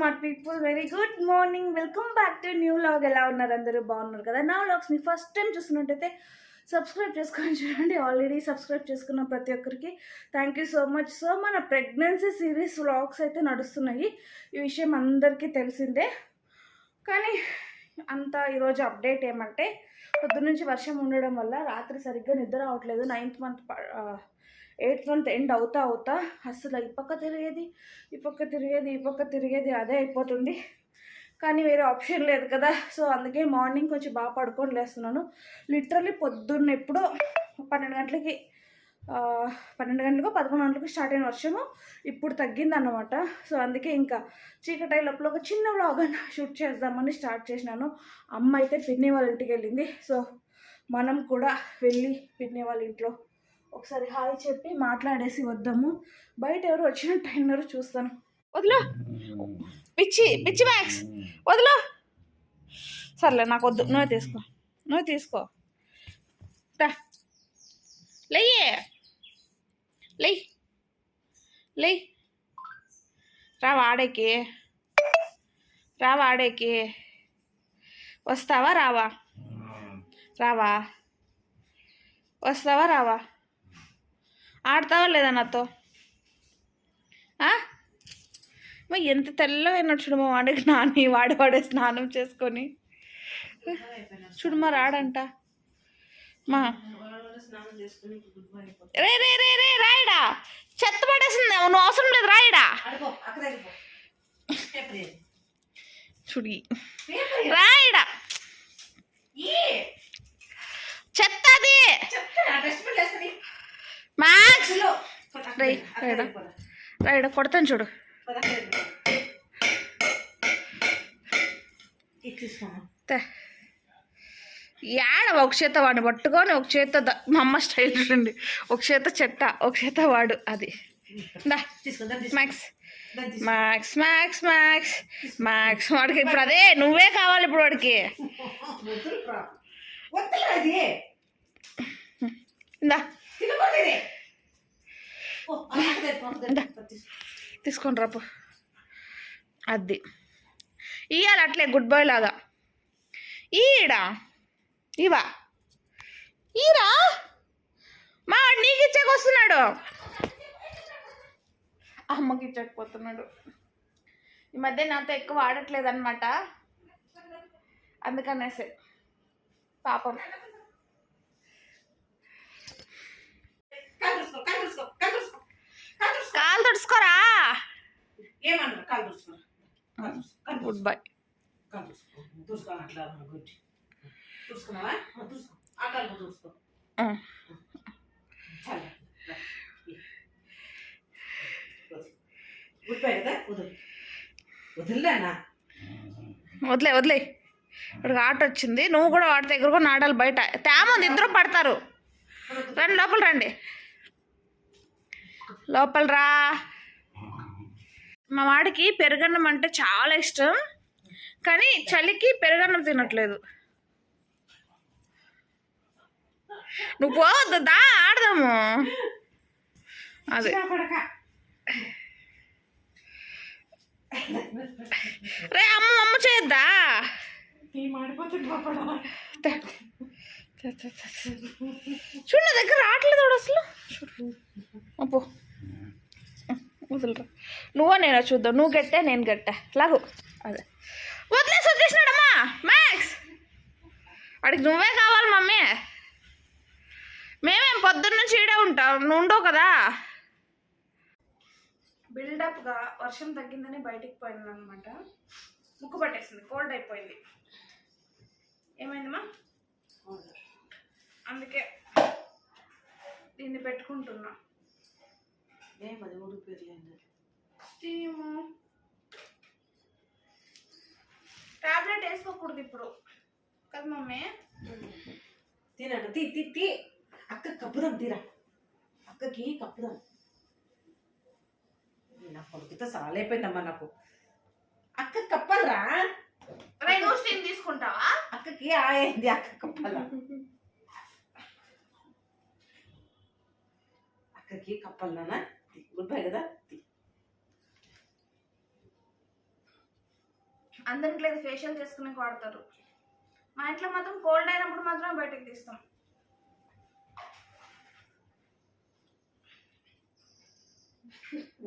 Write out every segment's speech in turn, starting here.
Smart people very good morning. Welcome back to new vlog. ఎలా ఉన్నారు? అందరూ బాగున్నారు కదా? నా వ్లాగ్స్ని ఫస్ట్ టైం చూస్తున్నట్టయితే సబ్స్క్రైబ్ చేసుకొని చూడండి. ఆల్రెడీ సబ్స్క్రైబ్ చేసుకున్న ప్రతి ఒక్కరికి thank you so much. So మన ప్రెగ్నెన్సీ సిరీస్ వ్లాగ్స్ అయితే నడుస్తున్నాయి. ఈ విషయం అందరికీ తెలిసిందే. కానీ అంత ఈరోజు అప్డేట్ ఏమంటే పొద్దున్నుంచి వర్షం ఉండడం వల్ల రాత్రి సరిగ్గా నిద్ర రావట్లేదు. 9th month 8th month end అవుతా అసలు ఈ పక్క తిరిగేది అదే అయిపోతుంది. కానీ వేరే ఆప్షన్ లేదు కదా. సో అందుకే మార్నింగ్ కొంచెం బాగా పడుకొని లేస్తున్నాను. లిటరల్లీ పొద్దున్న ఎప్పుడో 12 గంటలకి 11 గంటలకు స్టార్ట్ అయిన వర్షము ఇప్పుడు తగ్గిందన్నమాట. సో అందుకే ఇంకా చీకటి లోపల ఒక చిన్న వ్లాగ్ షూట్ చేద్దామని స్టార్ట్ చేసినాను. అమ్మ అయితే పిన్ని వాళ్ళ ఇంటికి వెళ్ళింది. సో మనం కూడా వెళ్ళి పిన్ని వాళ్ళ ఇంట్లో ఒకసారి హాయ్ చెప్పి మాట్లాడేసి వద్దాము. బయట ఎవరు వచ్చినట్టు అయినారు చూస్తాను. వదిలో పిచ్చి మ్యాక్స్ వదిలో. సర్లే నాకు వద్దు, నువ్వు తీసుకో లేయే లే రా వాడేకి వస్తావా రావా ఆడతావా లేదా నాతో? ఎంత తెల్లగా చూడు మా వాడికి వాడే స్నానం చేసుకొని చూడు మా రాడంట. మా రే రాయడా, చెత్త పడేసింది. నువ్వు అవసరం లేదు రాయడా. చూడి రాయడా, చెత్త అది. మ్యాక్స్ రాయడా కొడతాను చూడు. యాడ ఒక చేత వాడిని పట్టుకొని ఒక చేత మా అమ్మ స్టైల్ చూడండి. ఒక చేత చెట్ట, ఒక చేత వాడు. అది మ్యాక్స్ వాడికి ఇప్పుడు అదే నువ్వే కావాలి. ఇప్పుడు వాడికి తీసుకొని రాపు. అది ఇయ్యాలి అట్లే గుడ్ బాయ్ లాగా. ఈరా మా వాడు నీకు ఇచ్చాక వస్తున్నాడు, అమ్మకి ఇచ్చకపోతున్నాడు. ఈ మధ్య నాతో ఎక్కువ ఆడట్లేదు అనమాట, అందుకనేసే పాపం. కాలు తుడుచుకోరా. Good bye. వదిలే ఇప్పుడు ఆట వచ్చింది. నువ్వు కూడా వాటి దగ్గర కూడా ఆడాలి. బయట తేమంది, ఇద్దరు పడతారు. రండి లోపల రా. మా వాడికి పెరుగన్నం అంటే చాలా ఇష్టం, కానీ చలికి పెరుగన్నం తినట్లేదు. నువ్వు పోవద్దు, దా ఆడదాము. అదే రే అమ్మ చేయొద్దా. చూడు నా దగ్గర రావట్లేదు అసలు. అప్పు వదలరా. నువ్వో నేనో చూద్దాం. నువ్వు గట్టే నేను గట్ట లాగు. అదే వదిలేసినాడమ్మా మ్యాక్స్. వాడికి నువ్వే కావాలి మమ్మీ. మేమేం పొద్దున్న నుంచి ఈడే ఉంటాం, నువ్వు ఉండవు కదా. బిల్డప్గా వర్షం తగ్గిందని బయటికి పోయింది అనమాట. ముక్కు పట్టేసింది, కోల్డ్ అయిపోయింది. ఏమైందమ్మా? అందుకే దీన్ని పెట్టుకుంటున్నా. స్టీము టాబ్లెట్ వేసుకోకూడదు ఇప్పుడు కదా మమ్మీ. తినండి తీ అక్క కప్పుదాం. తీరా అక్కకి కప్పుదాం. నా కొడుకుతో సాలైపోయిందమ్మా నాకు. అక్క కప్పలరా. స్టీమ్ తీసుకుంటావా? అక్కకి ఆయింది, అక్క కప్పల. అక్కకి కప్పలనా. గుడ్ బై కదా. అందరి ఇంట్లో ఫేషియల్ చేసుకునే వాడతారు. మా ఇంట్లో మాత్రం కోల్డ్ అయినప్పుడు మాత్రమే బయటకు తీస్తాం.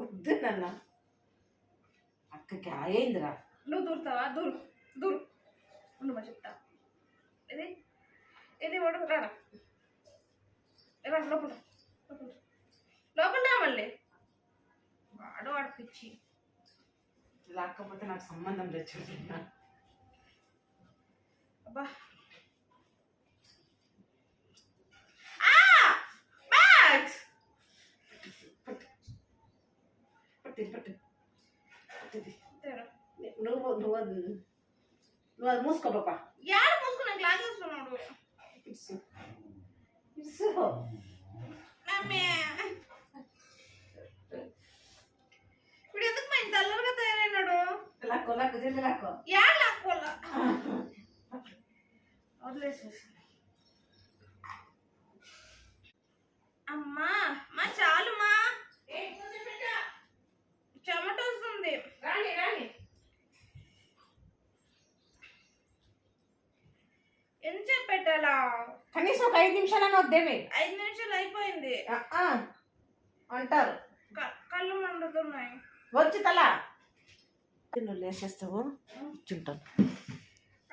వద్దు నాన్న, అక్కకి అయిందిరా. నువ్వు దూరుతావా? దూరు దూరు ఉండు మా చెప్తా. ఇది ఇది వాడు రారా రా లోపల లోపల రా మళ్ళీ. వాడు పిచ్చి. లేకపోతే నాకు సంబంధం తెచ్చుకుంటున్నా. అబ్బా నువ్వు నువ్వు నువ్వు అది మూసుకో పాప. యాడ మూసుకున్నా గ్లాస్ వేస్తున్నాడు. ఇప్పుడు ఎందుకు మా ఇంత అల్లరిగా తయారైనాడు? లాక్కో లాక్కో జల్ది లాక్కో. యాడ లాక్కోలా వదిలేసేసి. అమ్మా మా చాలుమా, చెమట వస్తుంది. రాని రాని. ఎంతసేపు పెట్టాలా? కనీసం ఒక 5 నిమిషాలన్నా వద్దేమి. 5 నిమిషాలు అయిపోయింది అంటారు. కళ్ళు మండుతున్నాయి. వచ్చి తల నువ్వు లేచేస్తావు, కూర్చుంటాను.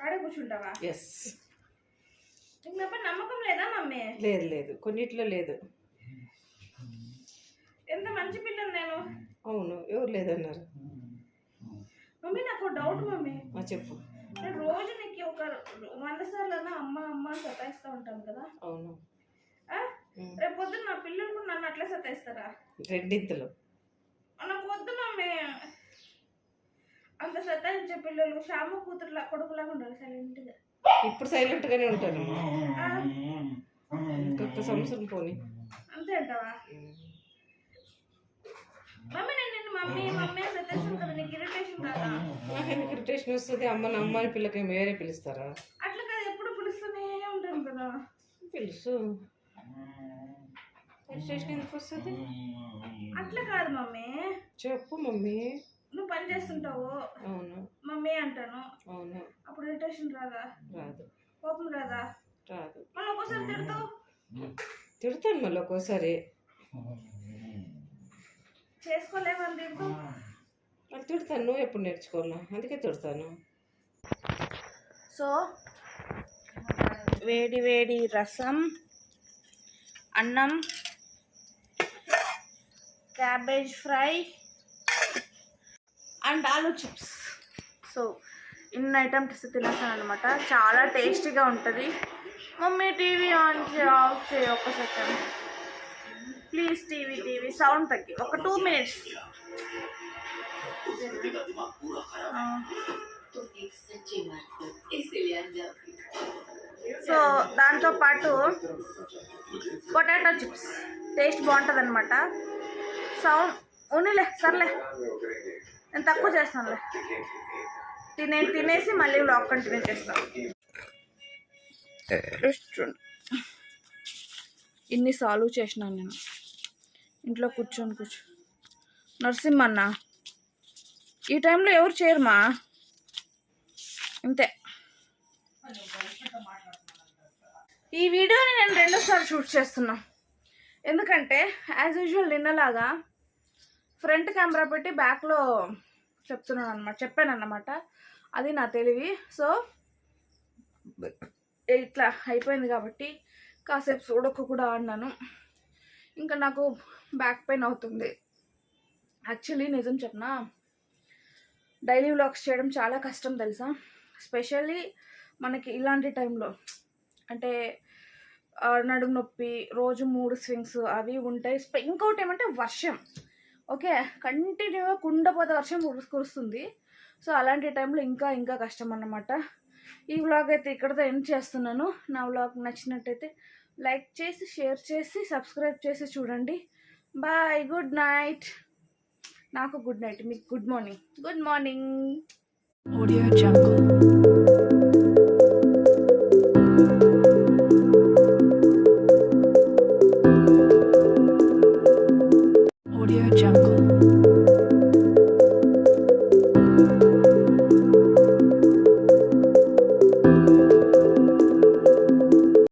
ఆడే కూర్చుంటావా? ఎస్. నీకు నాపై నమ్మకం లేదా మమ్మీ? లేదు లేదు, కొన్నిట్లో లేదు. ఎంత మంచి పిల్లని నేను. అవును, ఎవరు లేదన్నారు. మమ్మీ నాకు డౌట్ మమ్మీ. చెప్పు. నేను రోజు నీకు ఒక 100 సార్లు అమ్మ అమ్మ అని సతాయిస్తూ ఉంటాను కదా. అవును. రేపు పొద్దున్న నా పిల్లలు కూడా నన్ను అట్లా సతాయిస్తారా? రెండింతలు. నాకు వద్దు మమ్మీ. అంత సతాయించే పిల్లలు శ్యామ కూతురులా కొడుకులాగా ఉండాలి సైలెంట్గా. ఇప్పుడు సైలెంట్ గానే ఉంటాను. ఇంకొక సంవత్సరం పోనీ. అంతే అంటావా? మమ్మీ నేను నిన్ను మమ్మీ మమ్మీ అని సతాయిస్తాను కదా, నీకు ఇరిటేషన్ కాదా? నాకు ఎందుకు ఇరిటేషన్ వస్తుంది? అమ్మని అమ్మాయి పిల్లకి వేరే పిలుస్తారా? అట్లా కదా, ఎప్పుడు పిలుస్తూనే ఉంటాను కదా. పిలుసు. ఇరిటేషన్ ఎందుకు వస్తుంది? అట్లా కాదు మమ్మీ. చెప్పు మమ్మీ. నువ్వు పని చేస్తుంటావు. అవును. మమ్మీ అంటాను. అవును. అప్పుడు ఇరిటేషన్ రాదా? రాదు. కోపం రాదా? రాదు. మళ్ళీ ఒక్కోసారి తిడతావు. తిడతాను మళ్ళీ ఒక్కోసారి. చేసుకోలేమని తిడతావు. అది తిడతాను. నువ్వు ఎప్పుడు నేర్చుకోవాలా? అందుకే తిడతాను. సో వేడి వేడి రసం, అన్నం, cabbage fry and aloo chips. So ఇన్ని ఐటమ్స్ తినేస్తాను అనమాట. చాలా టేస్టీగా ఉంటుంది. మమ్మీ టీవీ ఆన్ ఆఫ్ చేయి ఒక్క సెకండ్ ప్లీజ్. టీవీ సౌండ్ తగ్గి ఒక 2 మినిట్స్. సో దాంతోపాటు పొటాటో చిప్స్ టేస్ట్ బాగుంటుంది అనమాట. సౌండ్ ఉన్నిలే సర్లే, నేను తక్కువ చేస్తానులే. తినేసి మళ్ళీ వ్లాగ్ కంటిన్యూ చేస్తాను. రెస్టారెంట్ ఇన్ని సాల్వ్ చేసినాను నేను ఇంట్లో కూర్చొని. నరసింహన్న ఈ టైంలో ఎవరు చేయరుమా, అంతే. ఈ వీడియోని నేను 2 సార్లు షూట్ చేస్తున్నా. ఎందుకంటే యాజ్ యూజువల్ నిన్నలాగా ఫ్రంట్ కెమెరా పెట్టి బ్యాక్లో చెప్పాను అన్నమాట. అది నా తెలివి. సో ఇట్లా అయిపోయింది కాబట్టి కాసేపు చూడకు కూడా అన్నాను. ఇంకా నాకు బ్యాక్ పెయిన్ అవుతుంది. యాక్చువల్లీ నిజం చెప్పనా, డైలీ వ్లాగ్స్ చేయడం చాలా కష్టం తెలుసా. స్పెషల్లీ మనకి ఇలాంటి టైంలో అంటే నడుము నొప్పి, రోజు 3 స్వింగ్స్ అవి ఉంటాయి. ఇంకోటి ఏమంటే వర్షం. ఓకే, కంటిన్యూగా కుండపోత వర్షం కురుస్తుంది. సో అలాంటి టైంలో ఇంకా కష్టం అన్నమాట. ఈ వ్లాగ్ అయితే ఇక్కడితో ఎండ్ చేస్తున్నాను. నా వ్లాగ్ నచ్చినట్టయితే లైక్ చేసి, షేర్ చేసి, సబ్స్క్రైబ్ చేసి చూడండి. Bye, good night. నాకు గుడ్ నైట్, మీకు good morning. Good morning. Audio Jungle. Audio Jungle.